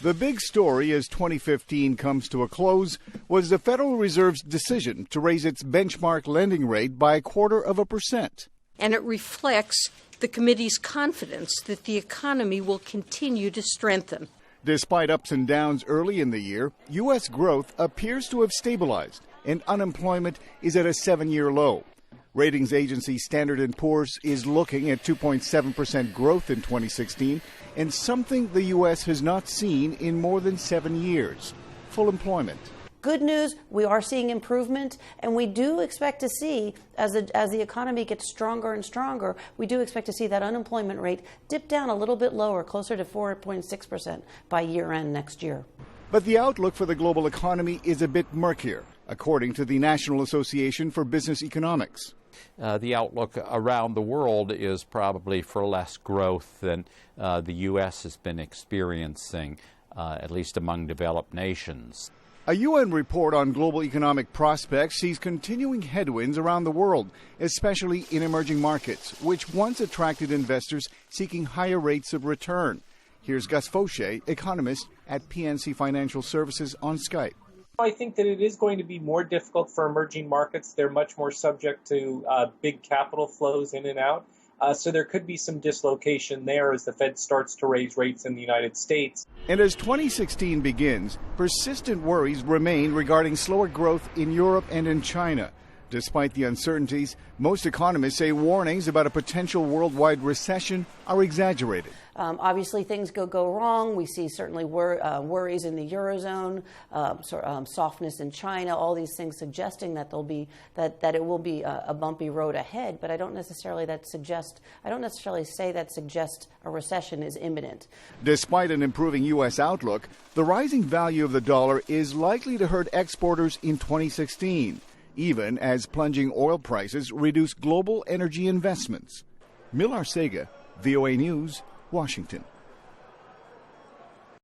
The big story as 2015 comes to a close was the Federal Reserve's decision to raise its benchmark lending rate by 0.25%. And it reflects the committee's confidence that the economy will continue to strengthen. Despite ups and downs early in the year, U.S. growth appears to have stabilized, and unemployment is at a 7-year low. Ratings agency Standard & Poor's is looking at 2.7% growth in 2016, and something the U.S. has not seen in more than 7 years: full employment. Good news, we are seeing improvement, and we do expect to see, as the economy gets stronger and stronger, we do expect to see that unemployment rate dip down a little bit lower, closer to 4.6% by year-end next year. But the outlook for the global economy is a bit murkier, according to the National Association for Business Economics. The outlook around the world is probably for less growth than the U.S. has been experiencing, at least among developed nations. A UN report on global economic prospects sees continuing headwinds around the world, especially in emerging markets, which once attracted investors seeking higher rates of return. Here's Gus Fauché, economist at PNC Financial Services, on Skype. I think that it is going to be more difficult for emerging markets. They're much more subject to big capital flows in and out. So there could be some dislocation there as the Fed starts to raise rates in the United States. And as 2016 begins, persistent worries remain regarding slower growth in Europe and in China. Despite the uncertainties, most economists say warnings about a potential worldwide recession are exaggerated. Obviously, things go wrong. We see certainly worries in the Eurozone, softness in China, all these things suggesting that that it will be a bumpy road ahead. But I don't necessarily say that suggests a recession is imminent. Despite an improving U.S. outlook, the rising value of the dollar is likely to hurt exporters in 2016, even as plunging oil prices reduce global energy investments. Mil Arcega, VOA News, Washington.